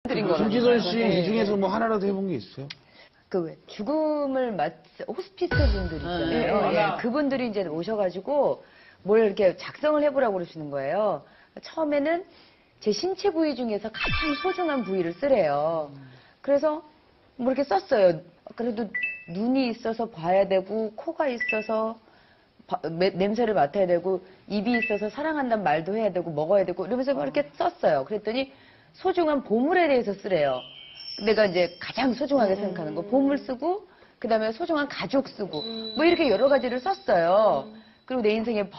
드린 거라니까요. 김지선 씨 네. 이 중에서 뭐 하나라도 해본 게 있어요? 그 왜 죽음을 호스피스 분들 있잖아요. 예, 그분들이 이제 오셔가지고 뭘 이렇게 작성을 해보라고 그러시는 거예요. 처음에는 제 신체 부위 중에서 가장 소중한 부위를 쓰래요. 그래서 뭐 이렇게 썼어요. 그래도 눈이 있어서 봐야 되고, 코가 있어서 냄새를 맡아야 되고, 입이 있어서 사랑한다는 말도 해야 되고, 먹어야 되고, 이러면서 막 이렇게 썼어요. 그랬더니 소중한 보물에 대해서 쓰래요. 내가 이제 가장 소중하게 생각하는 거 보물 쓰고, 그 다음에 소중한 가족 쓰고, 뭐 이렇게 여러 가지를 썼어요. 그리고 내 인생에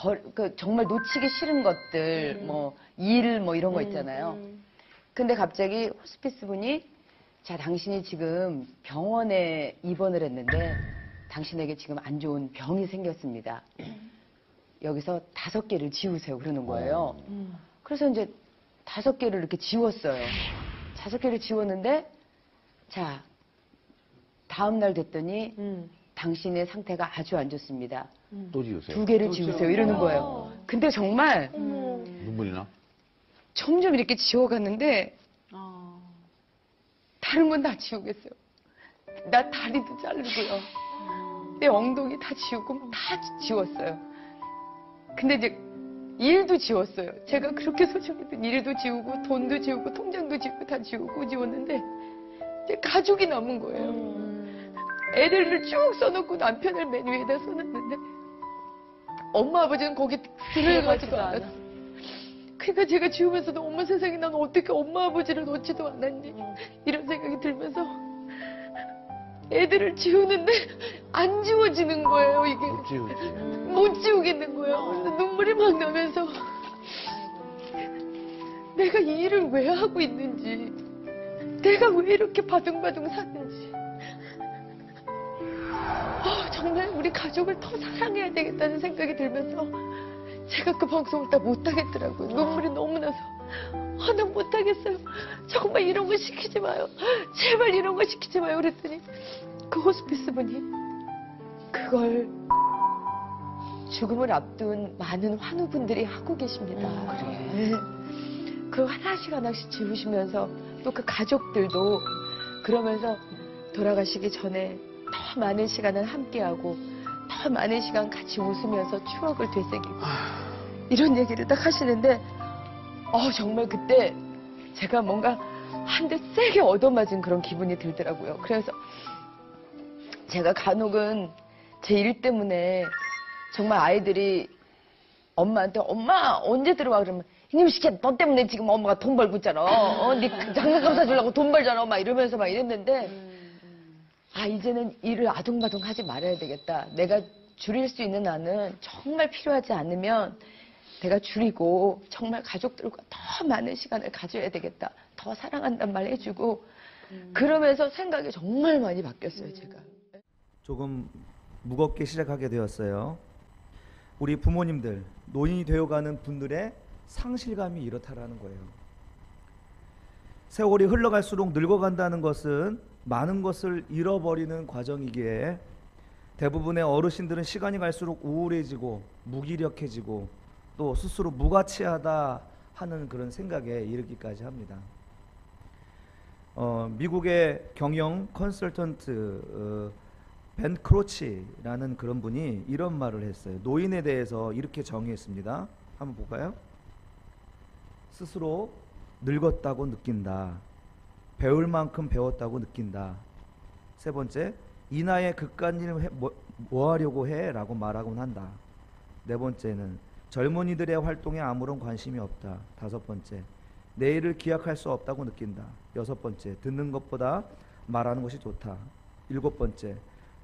정말 놓치기 싫은 것들, 뭐 일 뭐 이런 거 있잖아요. 근데 갑자기 호스피스 분이 자, 당신이 지금 병원에 입원을 했는데 당신에게 지금 안 좋은 병이 생겼습니다. 여기서 5개를 지우세요. 그러는 거예요. 그래서 이제 5개를 이렇게 지웠어요. 5개를 지웠는데 자, 다음 날 됐더니 당신의 상태가 아주 안 좋습니다. 또 지우세요. 2개를 지우세요. 이러는 거예요. 근데 정말 눈물이 나? 점점 이렇게 지워갔는데 다른 건 다 지우겠어요. 나 다리도 자르고요. 내 엉덩이 다 지우고 다 지웠어요. 근데 이제 일도 지웠어요. 제가 그렇게 소중했던 일도 지우고 돈도 지우고 통장도 지우고 다 지웠는데 이제 가족이 남은 거예요. 애들을 쭉 써놓고 남편을 맨 위에다 써놨는데 엄마 아버지는 거기 들어가지도 않았어. 그러니까 제가 지우면서도 어머 세상에 난 어떻게 엄마 아버지를 놓지도 않았니 이런 생각이 들면서 애들을 지우는데 안 지워지는 거예요. 이게 못 지우지. 못 지우겠는 거예요. 그래서 눈물이 막 나면서 내가 이 일을 왜 하고 있는지, 내가 왜 이렇게 바둥바둥 사는지, 정말 우리 가족을 더 사랑해야 되겠다는 생각이 들면서 제가 그 방송을 다 못하겠더라고요. 눈물이 너무 나서 나 못하겠어요. 정말 이런 거 시키지 마요. 제발 이런 거 시키지 마요. 그랬더니 그 호스피스 분이 그걸 죽음을 앞둔 많은 환우분들이 하고 계십니다. 네. 그 하나씩 하나씩 지우시면서 또 그 가족들도 그러면서 돌아가시기 전에 더 많은 시간을 함께하고 더 많은 시간 같이 웃으면서 추억을 되새기고 이런 얘기를 딱 하시는데 정말 그때 제가 뭔가 한 대 세게 얻어맞은 그런 기분이 들더라고요. 그래서 제가 간혹은 제 일 때문에 정말 아이들이 엄마한테 엄마 언제 들어와 그러면 이놈 시키야 너 때문에 지금 엄마가 돈 벌고 있잖아. 네 장난감 사주려고 돈 벌잖아. 막 이러면서 막 이랬는데 이제는 일을 아둥바둥 하지 말아야 되겠다. 내가 줄일 수 있는 한은 정말 필요하지 않으면 내가 줄이고 정말 가족들과 더 많은 시간을 가져야 되겠다. 더 사랑한다는 말 해주고 그러면서 생각이 정말 많이 바뀌었어요. 제가. 조금 무겁게 시작하게 되었어요. 우리 부모님들, 노인이 되어가는 분들의 상실감이 이렇다라는 거예요. 세월이 흘러갈수록 늙어간다는 것은 많은 것을 잃어버리는 과정이기에 대부분의 어르신들은 시간이 갈수록 우울해지고 무기력해지고 또 스스로 무가치하다 하는 그런 생각에 이르기까지 합니다. 미국의 경영 컨설턴트 벤 크로치라는 그런 분이 이런 말을 했어요. 노인에 대해서 이렇게 정의했습니다. 한번 볼까요? 스스로 늙었다고 느낀다. 배울 만큼 배웠다고 느낀다. 세 번째, 이 나이에 그깟 일 뭐 하려고 해? 라고 말하곤 한다. 네 번째는 젊은이들의 활동에 아무런 관심이 없다. 다섯 번째, 내일을 기약할 수 없다고 느낀다. 여섯 번째, 듣는 것보다 말하는 것이 좋다. 일곱 번째,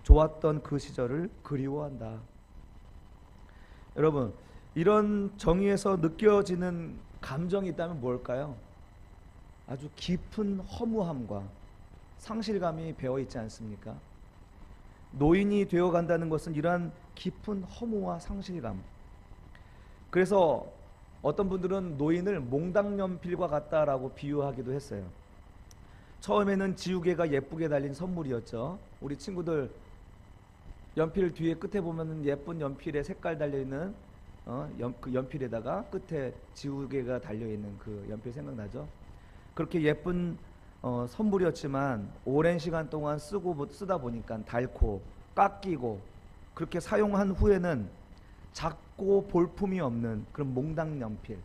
좋았던 그 시절을 그리워한다. 여러분, 이런 정의에서 느껴지는 감정이 있다면 뭘까요? 아주 깊은 허무함과 상실감이 배어 있지 않습니까? 노인이 되어 간다는 것은 이러한 깊은 허무와 상실감. 그래서 어떤 분들은 노인을 몽당연필과 같다라고 비유하기도 했어요. 처음에는 지우개가 예쁘게 달린 선물이었죠. 우리 친구들 연필 뒤에 끝에 보면 예쁜 연필에 색깔 달려있는 그 연필에다가 끝에 지우개가 달려있는 그 연필 생각나죠? 그렇게 예쁜 선물이었지만 오랜 시간 동안 쓰다 보니까 닳고 깎이고 그렇게 사용한 후에는 작고 볼품이 없는 그런 몽당 연필,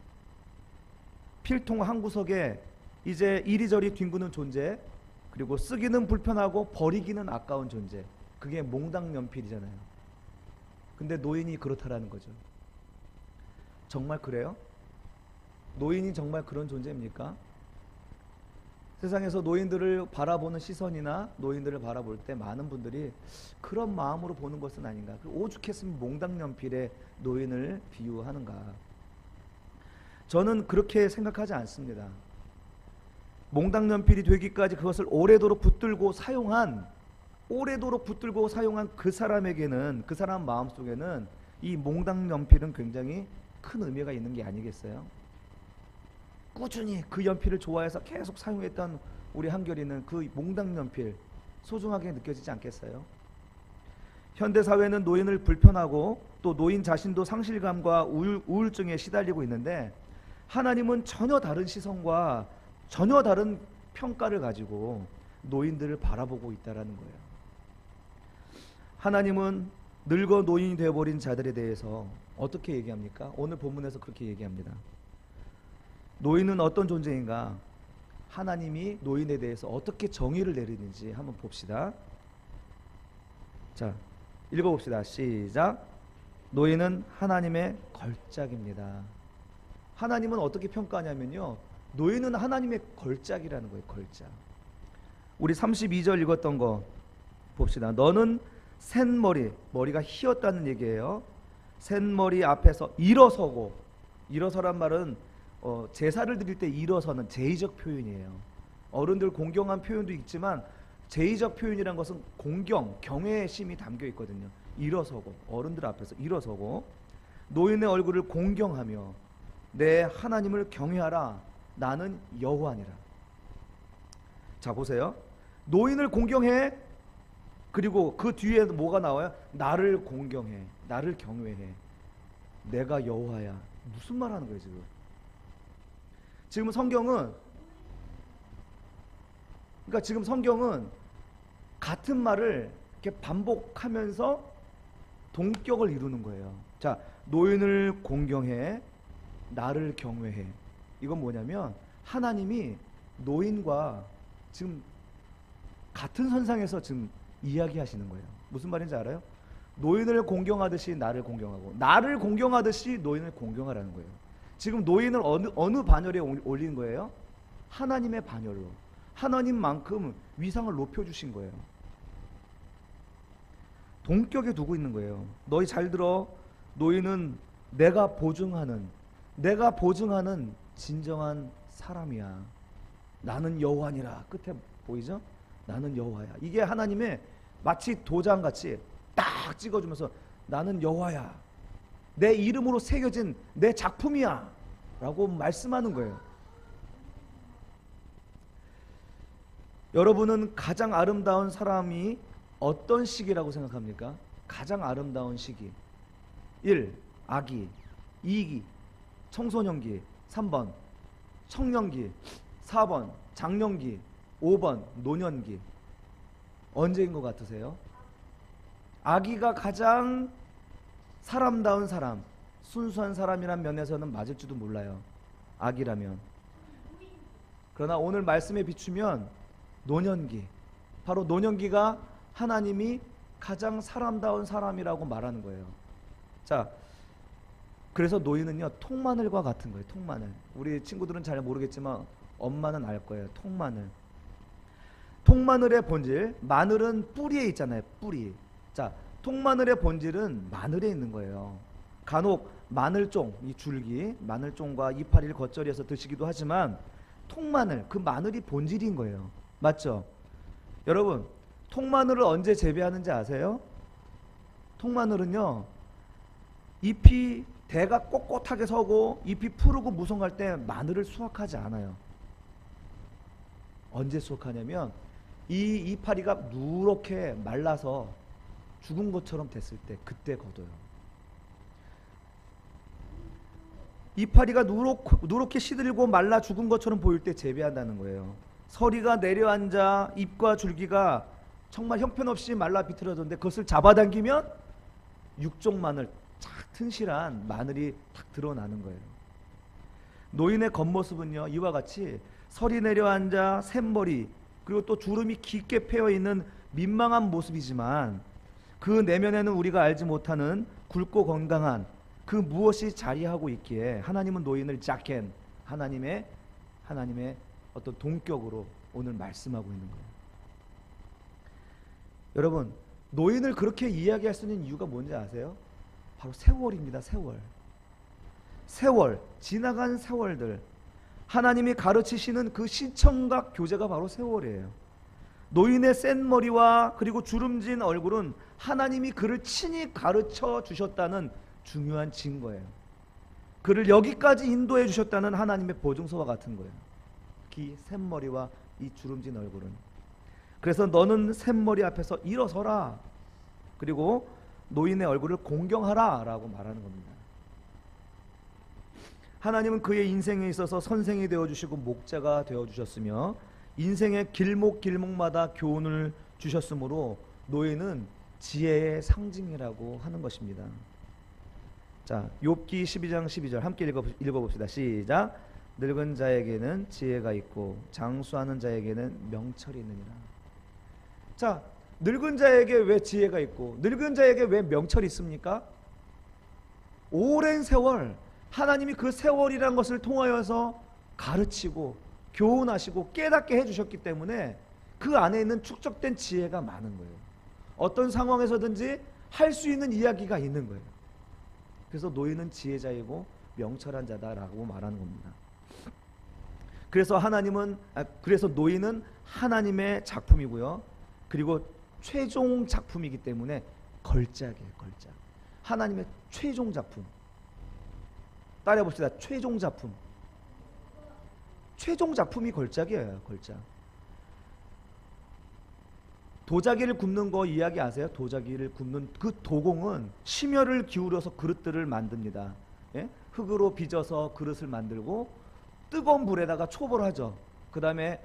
필통 한 구석에 이제 이리저리 뒹구는 존재, 그리고 쓰기는 불편하고 버리기는 아까운 존재, 그게 몽당 연필이잖아요. 근데 노인이 그렇다라는 거죠. 정말 그래요? 노인이 정말 그런 존재입니까? 세상에서 노인들을 바라보는 시선이나 노인들을 바라볼 때 많은 분들이 그런 마음으로 보는 것은 아닌가, 오죽했으면 몽당연필에 노인을 비유하는가. 저는 그렇게 생각하지 않습니다. 몽당연필이 되기까지 그것을 오래도록 붙들고 사용한 그 사람에게는, 그 사람 마음속에는 이 몽당연필은 굉장히 큰 의미가 있는 게 아니겠어요? 꾸준히 그 연필을 좋아해서 계속 사용했던 우리 한결이는 그 몽당연필 소중하게 느껴지지 않겠어요? 현대사회는 노인을 불편하고 또 노인 자신도 상실감과 우울증에 시달리고 있는데, 하나님은 전혀 다른 시선과 전혀 다른 평가를 가지고 노인들을 바라보고 있다는 거예요. 하나님은 늙어 노인이 되어버린 자들에 대해서 어떻게 얘기합니까? 오늘 본문에서 그렇게 얘기합니다. 노인은 어떤 존재인가? 하나님이 노인에 대해서 어떻게 정의를 내리는지 한번 봅시다. 자, 읽어봅시다. 시작. 노인은 하나님의 걸작입니다. 하나님은 어떻게 평가하냐면요, 노인은 하나님의 걸작이라는 거예요. 걸작. 우리 32절 읽었던 거 봅시다. 너는 샌머리, 머리가 휘었다는 얘기예요. 샌머리 앞에서 일어서고, 일어서란 말은 제사를 드릴 때 일어서는 제의적 표현이에요. 어른들 공경한 표현도 있지만 제의적 표현이란 것은 공경, 경외의 심이 담겨 있거든요. 일어서고, 어른들 앞에서 일어서고 노인의 얼굴을 공경하며 내 하나님을 경외하라. 나는 여호와니라. 자, 보세요. 노인을 공경해. 그리고 그 뒤에 뭐가 나와요? 나를 공경해, 나를 경외해. 내가 여호와야. 무슨 말 하는 거예요 지금? 지금 성경은, 그러니까 지금 성경은 같은 말을 이렇게 반복하면서 동격을 이루는 거예요. 자, 노인을 공경해, 나를 경외해. 이건 뭐냐면 하나님이 노인과 지금 같은 선상에서 지금 이야기하시는 거예요. 무슨 말인지 알아요? 노인을 공경하듯이 나를 공경하고, 나를 공경하듯이 노인을 공경하라는 거예요. 지금 노인을 어느 반열에 올린 거예요? 하나님의 반열로. 하나님만큼 위상을 높여주신 거예요. 동격에 두고 있는 거예요. 너희 잘 들어. 노인은 내가 보증하는 진정한 사람이야. 나는 여호와니라. 끝에 보이죠? 나는 여호와야. 이게 하나님의 마치 도장같이 딱 찍어주면서 나는 여호와야, 내 이름으로 새겨진 내 작품이야 라고 말씀하는 거예요. 여러분은 가장 아름다운 사람이 어떤 시기라고 생각합니까? 가장 아름다운 시기. 1. 아기. 2기. 청소년기. 3번 청년기. 4번 장년기. 5번 노년기. 언제인 것 같으세요? 아기가 가장 사람다운 사람, 순수한 사람이란 면에서는 맞을지도 몰라요. 아기라면. 그러나 오늘 말씀에 비추면 노년기, 바로 노년기가 하나님이 가장 사람다운 사람이라고 말하는 거예요. 자, 그래서 노인은요 통마늘과 같은 거예요. 통마늘. 우리 친구들은 잘 모르겠지만 엄마는 알 거예요. 통마늘. 통마늘의 본질, 마늘은 뿌리에 있잖아요. 뿌리. 자, 통마늘의 본질은 마늘에 있는 거예요. 간혹 마늘종, 이 줄기, 마늘종과 이파리를 겉절이해서 드시기도 하지만 통마늘, 그 마늘이 본질인 거예요. 맞죠? 여러분, 통마늘을 언제 재배하는지 아세요? 통마늘은요, 잎이 대가 꼿꼿하게 서고 잎이 푸르고 무성할 때 마늘을 수확하지 않아요. 언제 수확하냐면 이 이파리가 누렇게 말라서 죽은 것처럼 됐을 때, 그때 거둬요. 이파리가 누렇게 시들고 말라 죽은 것처럼 보일 때 재배한다는 거예요. 서리가 내려앉아 잎과 줄기가 정말 형편없이 말라 비틀어졌는데 그것을 잡아당기면 육종 마늘, 착 튼실한 마늘이 탁 드러나는 거예요. 노인의 겉모습은요, 이와 같이 설이 내려앉아 샘머리 그리고 또 주름이 깊게 패여있는 민망한 모습이지만 그 내면에는 우리가 알지 못하는 굵고 건강한 그 무엇이 자리하고 있기에 하나님은 노인을 자켄, 하나님의 어떤 동격으로 오늘 말씀하고 있는 거예요. 여러분, 노인을 그렇게 이야기할 수 있는 이유가 뭔지 아세요? 바로 세월입니다. 세월, 지나간 세월들, 하나님이 가르치시는 그 시청각 교재가 바로 세월이에요. 노인의 센 머리와 그리고 주름진 얼굴은 하나님이 그를 친히 가르쳐 주셨다는 중요한 증거예요. 그를 여기까지 인도해 주셨다는 하나님의 보증서와 같은 거예요. 이 샘머리와 이 주름진 얼굴은. 그래서 너는 샘머리 앞에서 일어서라, 그리고 노인의 얼굴을 공경하라 라고 말하는 겁니다. 하나님은 그의 인생에 있어서 선생이 되어주시고 목자가 되어주셨으며 인생의 길목길목마다 교훈을 주셨으므로 노인은 지혜의 상징이라고 하는 것입니다. 자, 욥기 12장 12절 함께 읽어봅시다. 시작. 늙은 자에게는 지혜가 있고 장수하는 자에게는 명철이 있느니라. 자, 늙은 자에게 왜 지혜가 있고 늙은 자에게 왜 명철이 있습니까? 오랜 세월 하나님이 그 세월이란 것을 통하여서 가르치고 교훈하시고 깨닫게 해주셨기 때문에 그 안에 있는 축적된 지혜가 많은 거예요. 어떤 상황에서든지 할 수 있는 이야기가 있는 거예요. 그래서 노인은 지혜자이고 명철한 자다라고 말하는 겁니다. 그래서 노인은 하나님의 작품이고요. 그리고 최종 작품이기 때문에 걸작이에요. 걸작. 하나님의 최종 작품. 따라해 봅시다. 최종 작품. 최종 작품이 걸작이에요. 걸작. 도자기를 굽는 거 이야기 아세요? 도자기를 굽는 그 도공은 심혈을 기울여서 그릇들을 만듭니다. 예? 흙으로 빚어서 그릇을 만들고 뜨거운 불에다가 초벌을 하죠. 그 다음에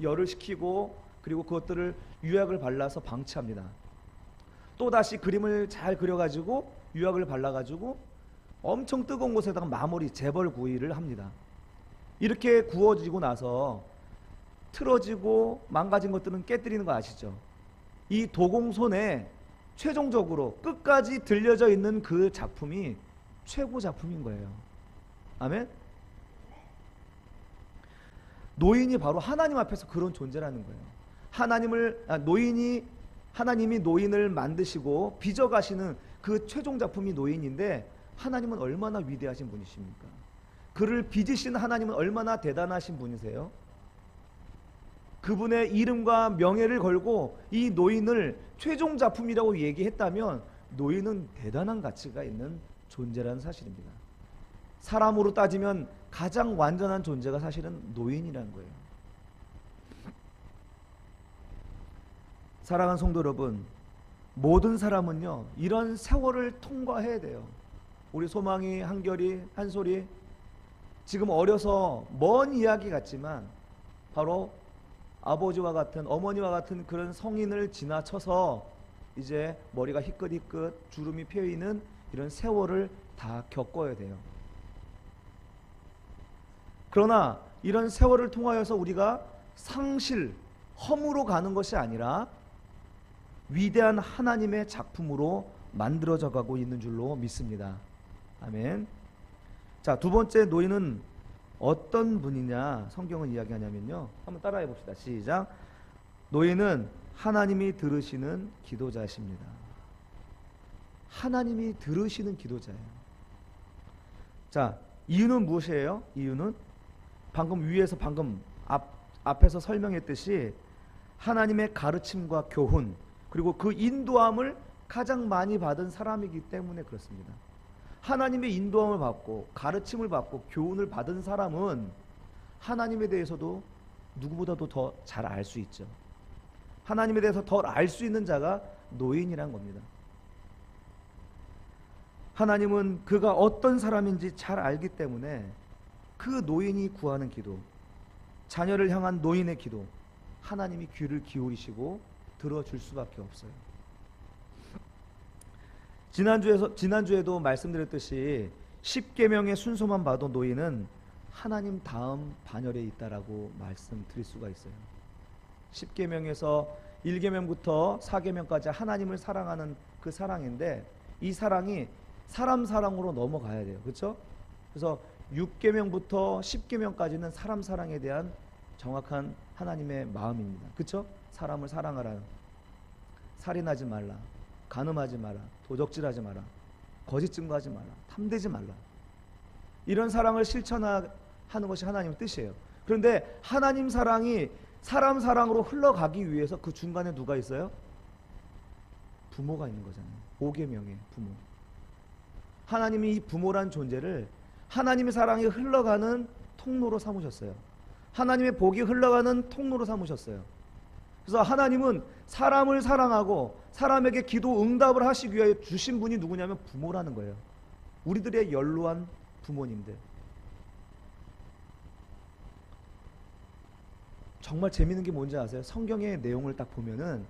열을 식히고 그리고 그것들을 유약을 발라서 방치합니다. 또다시 그림을 잘 그려가지고 유약을 발라가지고 엄청 뜨거운 곳에다가 마무리 재벌 구이를 합니다. 이렇게 구워지고 나서 틀어지고 망가진 것들은 깨뜨리는 거 아시죠? 이 도공손에 최종적으로 끝까지 들려져 있는 그 작품이 최고 작품인 거예요. 아멘? 노인이 바로 하나님 앞에서 그런 존재라는 거예요. 하나님이 노인을 만드시고 빚어가시는 그 최종 작품이 노인인데 하나님은 얼마나 위대하신 분이십니까? 그를 빚으신 하나님은 얼마나 대단하신 분이세요? 그분의 이름과 명예를 걸고 이 노인을 최종 작품이라고 얘기했다면 노인은 대단한 가치가 있는 존재라는 사실입니다. 사람으로 따지면 가장 완전한 존재가 사실은 노인이라는 거예요. 사랑하는 성도 여러분, 모든 사람은요 이런 세월을 통과해야 돼요. 우리 소망이, 한결이, 한솔이 지금 어려서 먼 이야기 같지만 바로 아버지와 같은, 어머니와 같은 그런 성인을 지나쳐서 이제 머리가 희끗희끗 주름이 펴있는 이런 세월을 다 겪어야 돼요. 그러나 이런 세월을 통하여서 우리가 상실, 허무로 가는 것이 아니라 위대한 하나님의 작품으로 만들어져 가고 있는 줄로 믿습니다. 아멘. 자, 두 번째 노인은 어떤 분이냐 성경은 이야기하냐면요, 한번 따라해 봅시다. 시작. 노인은 하나님이 들으시는 기도자십니다. 하나님이 들으시는 기도자예요. 자, 이유는 무엇이에요? 이유는 방금 앞에서 설명했듯이 하나님의 가르침과 교훈 그리고 그 인도함을 가장 많이 받은 사람이기 때문에 그렇습니다. 하나님의 인도함을 받고 가르침을 받고 교훈을 받은 사람은 하나님에 대해서도 누구보다도 더 잘 알 수 있죠. 하나님에 대해서 더 알 수 있는 자가 노인이란 겁니다. 하나님은 그가 어떤 사람인지 잘 알기 때문에 그 노인이 구하는 기도, 자녀를 향한 노인의 기도, 하나님이 귀를 기울이시고 들어줄 수밖에 없어요. 지난주에도 말씀드렸듯이 10계명의 순서만 봐도 노인은 하나님 다음 반열에 있다라고 말씀드릴 수가 있어요. 10계명에서 1계명부터 4계명까지 하나님을 사랑하는 그 사랑인데, 이 사랑이 사람 사랑으로 넘어가야 돼요. 그렇죠? 그래서 6계명부터 10계명까지는 사람 사랑에 대한 정확한 하나님의 마음입니다. 그렇죠? 사람을 사랑하라. 살인하지 말라. 간음하지 마라. 도적질하지 마라. 거짓 증거하지 마라. 탐내지 말라. 이런 사랑을 실천하는 것이 하나님의 뜻이에요. 그런데 하나님 사랑이 사람 사랑으로 흘러가기 위해서 그 중간에 누가 있어요? 부모가 있는 거잖아요. 5계명의 부모. 하나님이 이 부모란 존재를 하나님의 사랑이 흘러가는 통로로 삼으셨어요. 하나님의 복이 흘러가는 통로로 삼으셨어요. 그래서 하나님은 사람을 사랑하고 사람에게 기도 응답을 하시기 위해 주신 분이 누구냐면 부모라는 거예요. 우리들의 연로한 부모님들. 정말 재밌는 게 뭔지 아세요? 성경의 내용을 딱 보면은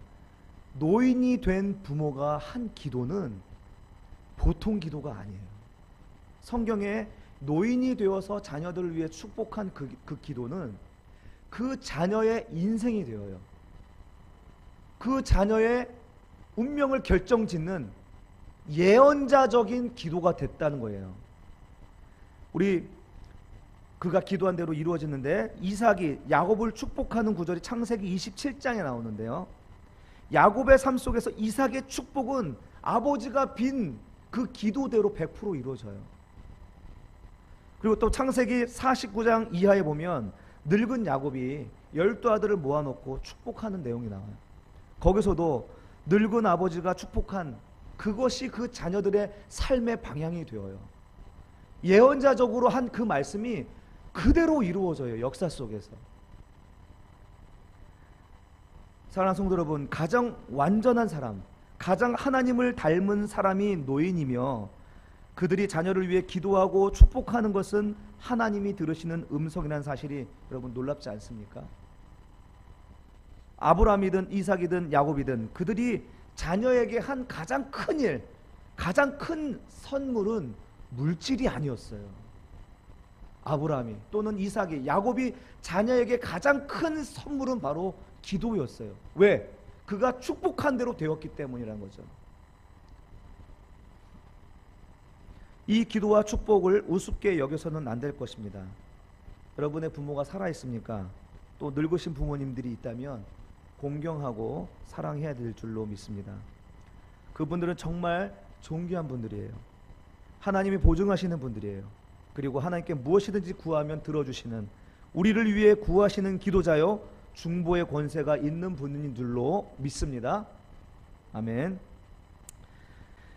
노인이 된 부모가 한 기도는 보통 기도가 아니에요. 성경에 노인이 되어서 자녀들을 위해 축복한 그 기도는 그 자녀의 인생이 되어요. 그 자녀의 운명을 결정짓는 예언자적인 기도가 됐다는 거예요. 그가 기도한 대로 이루어졌는데, 이삭이 야곱을 축복하는 구절이 창세기 27장에 나오는데요. 야곱의 삶 속에서 이삭의 축복은 아버지가 빈 그 기도대로 100% 이루어져요. 그리고 또 창세기 49장 이하에 보면 늙은 야곱이 12아들을 모아놓고 축복하는 내용이 나와요. 거기서도 늙은 아버지가 축복한 그것이 그 자녀들의 삶의 방향이 되어요. 예언자적으로 한 그 말씀이 그대로 이루어져요. 역사 속에서. 사랑하는 성도 여러분, 가장 완전한 사람, 가장 하나님을 닮은 사람이 노인이며, 그들이 자녀를 위해 기도하고 축복하는 것은 하나님이 들으시는 음성이라는 사실이 여러분 놀랍지 않습니까? 아브라함이든 이삭이든 야곱이든 그들이 자녀에게 한 가장 큰 일, 가장 큰 선물은 물질이 아니었어요. 아브라함이 또는 이삭이, 야곱이 자녀에게 가장 큰 선물은 바로 기도였어요. 왜? 그가 축복한 대로 되었기 때문이라는 거죠. 이 기도와 축복을 우습게 여겨서는 안 될 것입니다. 여러분의 부모가 살아있습니까? 또 늙으신 부모님들이 있다면 공경하고 사랑해야 될 줄로 믿습니다. 그분들은 정말 존귀한 분들이에요. 하나님이 보증하시는 분들이에요. 그리고 하나님께 무엇이든지 구하면 들어주시는, 우리를 위해 구하시는 기도자요 중보의 권세가 있는 분인 줄로 믿습니다. 아멘.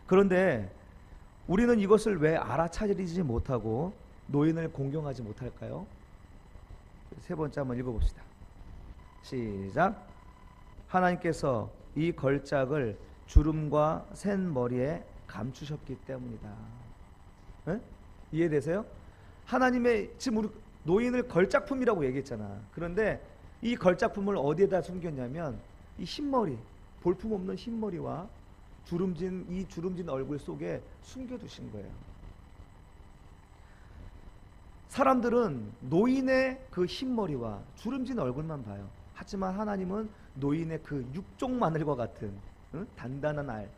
그런데 우리는 이것을 왜 알아차리지 못하고 노인을 공경하지 못할까요? 세 번째 한번 읽어봅시다. 시작. 하나님께서 이 걸작을 주름과 센 머리에 감추셨기 때문이다. 네? 이해되세요? 하나님의, 지금 우리 노인을 걸작품이라고 얘기했잖아. 그런데 이 걸작품을 어디에다 숨겼냐면 이 흰머리, 볼품없는 흰머리와 주름진 얼굴 속에 숨겨두신 거예요. 사람들은 노인의 그 흰머리와 주름진 얼굴만 봐요. 하지만 하나님은 노인의 그 육종마늘과 같은 단단한 알,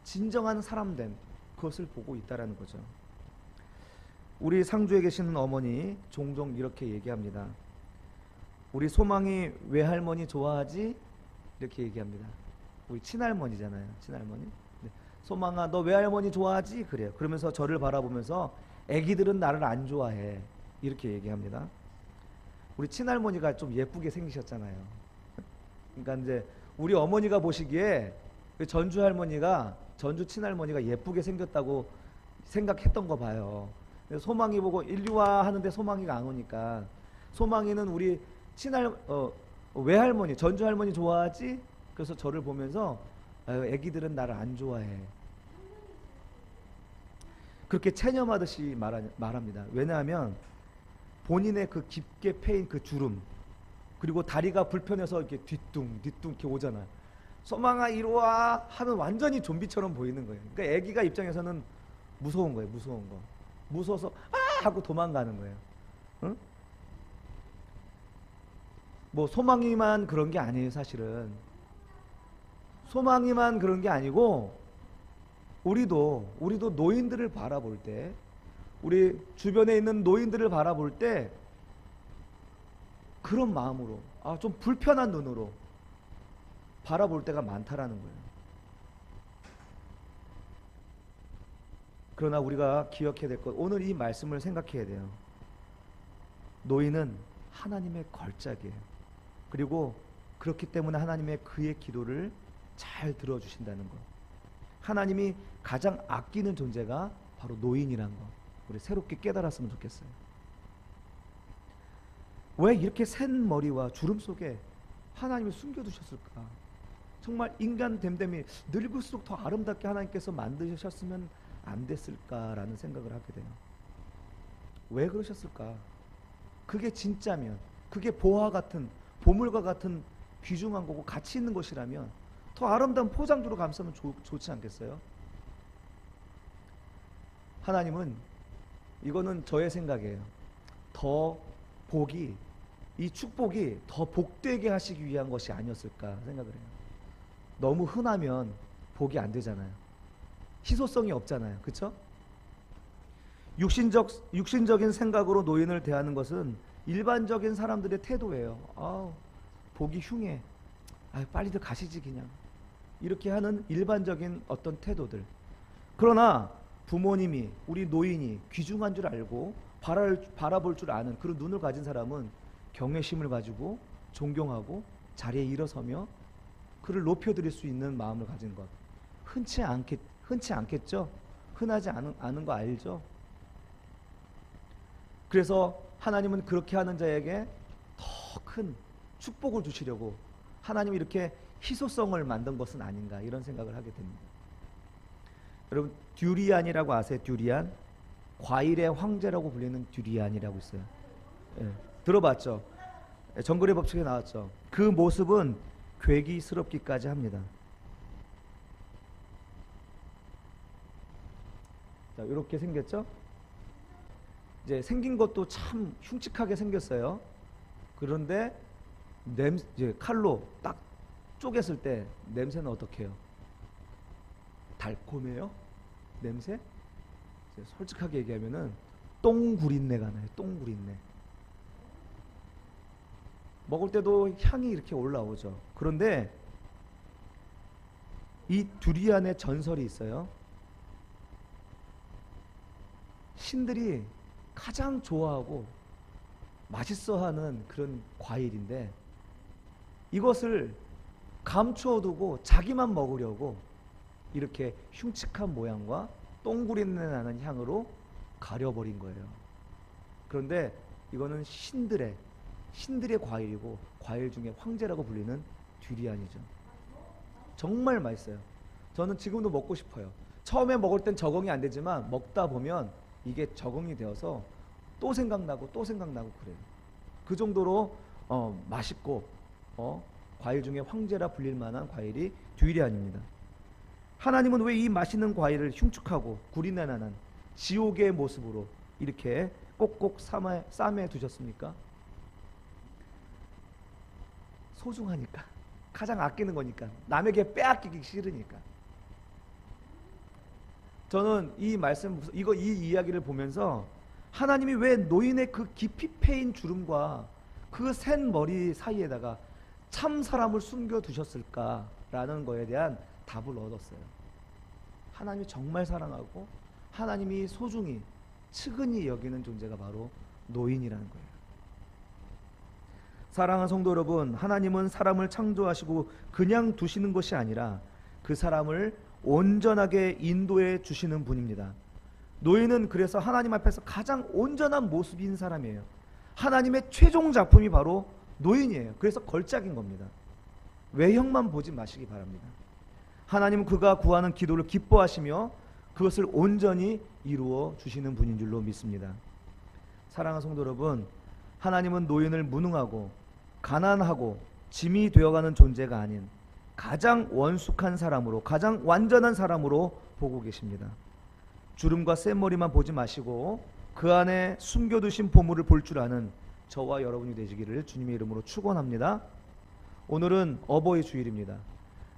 진정한 사람됨, 그것을 보고 있다라는 거죠. 우리 상주에 계시는 어머니 종종 이렇게 얘기합니다. 우리 소망이 외할머니 좋아하지? 이렇게 얘기합니다. 우리 친할머니잖아요. 친할머니. 네. 소망아, 너 외할머니 좋아하지? 그래요. 그러면서 저를 바라보면서 애기들은 나를 안 좋아해. 이렇게 얘기합니다. 우리 친할머니가 좀 예쁘게 생기셨잖아요. 그러니까 이제 우리 어머니가 보시기에 전주 친할머니가 예쁘게 생겼다고 생각했던 거 봐요. 소망이 보고 인류와 하는데 소망이가 안 오니까, 소망이는 우리 외할머니, 전주 할머니 좋아하지? 그래서 저를 보면서 애기들은 나를 안 좋아해. 그렇게 체념하듯이 말합니다. 왜냐하면 본인의 그 깊게 패인 그 주름, 그리고 다리가 불편해서 이렇게 뒤뚱 이렇게 오잖아요. 소망아 이리 와 하면 완전히 좀비처럼 보이는 거예요. 그러니까 아기가 입장에서는 무서운 거예요. 무서운 거. 무서워서 아 하고 도망가는 거예요. 응? 뭐 소망이만 그런 게 아니에요. 사실은 소망이만 그런 게 아니고 우리도 노인들을 바라볼 때, 우리 주변에 있는 노인들을 바라볼 때 그런 마음으로, 아, 좀 불편한 눈으로 바라볼 때가 많다라는 거예요. 그러나 우리가 기억해야 될 것, 오늘 이 말씀을 생각해야 돼요. 노인은 하나님의 걸작이에요. 그리고 그렇기 때문에 하나님의 그의 기도를 잘 들어주신다는 것. 하나님이 가장 아끼는 존재가 바로 노인이란 것, 우리 새롭게 깨달았으면 좋겠어요. 왜 이렇게 센 머리와 주름 속에 하나님을 숨겨두셨을까? 정말 인간 됨됨이 늙을수록 더 아름답게 하나님께서 만드셨으면 안 됐을까라는 생각을 하게 돼요. 왜 그러셨을까? 그게 진짜면, 그게 보화 같은, 보물과 같은 귀중한 거고 가치 있는 것이라면 더 아름다운 포장도로 감싸면 좋지 않겠어요? 하나님은, 이거는 저의 생각이에요, 더 복이, 이 축복이 더 복되게 하시기 위한 것이 아니었을까 생각을 해요. 너무 흔하면 복이 안 되잖아요. 희소성이 없잖아요. 그렇죠? 육신적인 생각으로 노인을 대하는 것은 일반적인 사람들의 태도예요. 아우, 복이 흉해. 아, 빨리들 가시지 그냥. 이렇게 하는 일반적인 어떤 태도들. 그러나 부모님이, 우리 노인이 귀중한 줄 알고 바라볼 줄 아는 그런 눈을 가진 사람은 경외심을 가지고 존경하고 자리에 일어서며 그를 높여드릴 수 있는 마음을 가진 것. 흔치 않겠죠? 흔하지 않은 거 알죠? 그래서 하나님은 그렇게 하는 자에게 더 큰 축복을 주시려고 하나님이 이렇게 희소성을 만든 것은 아닌가, 이런 생각을 하게 됩니다. 여러분, 듀리안이라고 아세요? 듀리안? 과일의 황제라고 불리는 듀리안이라고 있어요. 예, 들어봤죠? 예, 정글의 법칙에 나왔죠. 그 모습은 괴기스럽기까지 합니다. 자, 이렇게 생겼죠? 이제 생긴 것도 참 흉측하게 생겼어요. 그런데 이제 칼로 딱 쪼갰을 때 냄새는 어떻게 해요? 달콤해요? 냄새? 솔직하게 얘기하면은 똥구린내가 나요. 똥구린내. 먹을 때도 향이 이렇게 올라오죠. 그런데 이 두리안의 전설이 있어요. 신들이 가장 좋아하고 맛있어하는 그런 과일인데 이것을 감추어두고 자기만 먹으려고 이렇게 흉측한 모양과 똥구린내 나는 향으로 가려버린 거예요. 그런데 이거는 신들의 과일이고 과일 중에 황제라고 불리는 듀리안이죠. 정말 맛있어요. 저는 지금도 먹고 싶어요. 처음에 먹을 땐 적응이 안 되지만 먹다 보면 이게 적응이 되어서 또 생각나고 그래요. 그 정도로 맛있고 과일 중에 황제라 불릴 만한 과일이 듀리안입니다. 하나님은 왜 이 맛있는 과일을 흉측하고 구린내 나는 지옥의 모습으로 이렇게 꼭꼭 싸매 두셨습니까? 소중하니까, 가장 아끼는 거니까, 남에게 빼앗기기 싫으니까. 저는 이 말씀, 이 이야기를 보면서 하나님이 왜 노인의 그 깊이 패인 주름과 그 센 머리 사이에다가 참 사람을 숨겨 두셨을까라는 거에 대한 답을 얻었어요. 하나님이 정말 사랑하고 하나님이 소중히 측은히 여기는 존재가 바로 노인이라는 거예요. 사랑하는 성도 여러분, 하나님은 사람을 창조하시고 그냥 두시는 것이 아니라 그 사람을 온전하게 인도해 주시는 분입니다. 노인은 그래서 하나님 앞에서 가장 온전한 모습인 사람이에요. 하나님의 최종 작품이 바로 노인이에요. 그래서 걸작인 겁니다. 외형만 보지 마시기 바랍니다. 하나님은 그가 구하는 기도를 기뻐하시며 그것을 온전히 이루어 주시는 분인 줄로 믿습니다. 사랑하는 성도 여러분, 하나님은 노인을 무능하고 가난하고 짐이 되어가는 존재가 아닌 가장 원숙한 사람으로, 가장 완전한 사람으로 보고 계십니다. 주름과 센 머리만 보지 마시고 그 안에 숨겨두신 보물을 볼 줄 아는 저와 여러분이 되시기를 주님의 이름으로 축원합니다. 오늘은 어버이 주일입니다.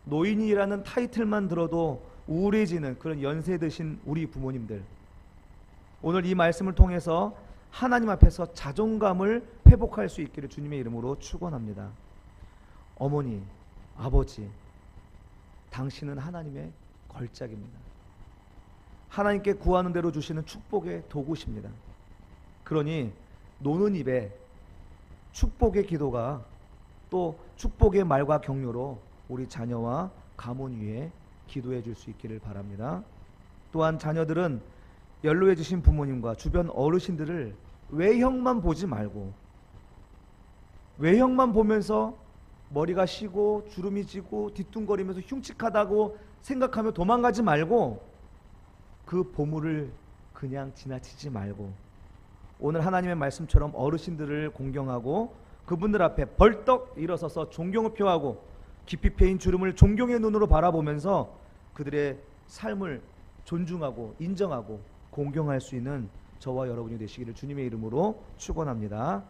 노인이라는 타이틀만 들어도 우울해지는 그런 연세 드신 우리 부모님들, 오늘 이 말씀을 통해서 하나님 앞에서 자존감을 회복할 수 있기를 주님의 이름으로 축원합니다. 어머니, 아버지, 당신은 하나님의 걸작입니다. 하나님께 구하는 대로 주시는 축복의 도구십니다. 그러니 노는 입에 축복의 기도가, 또 축복의 말과 격려로 우리 자녀와 가문 위에 기도해 줄 수 있기를 바랍니다. 또한 자녀들은 연로해지신 부모님과 주변 어르신들을 외형만 보지 말고, 외형만 보면서 머리가 쉬고 주름이 지고 뒤뚱거리면서 흉측하다고 생각하며 도망가지 말고 그 보물을 그냥 지나치지 말고 오늘 하나님의 말씀처럼 어르신들을 공경하고 그분들 앞에 벌떡 일어서서 존경을 표하고 깊이 패인 주름을 존경의 눈으로 바라보면서 그들의 삶을 존중하고 인정하고 공경할 수 있는 저와 여러분이 되시기를 주님의 이름으로 축원합니다.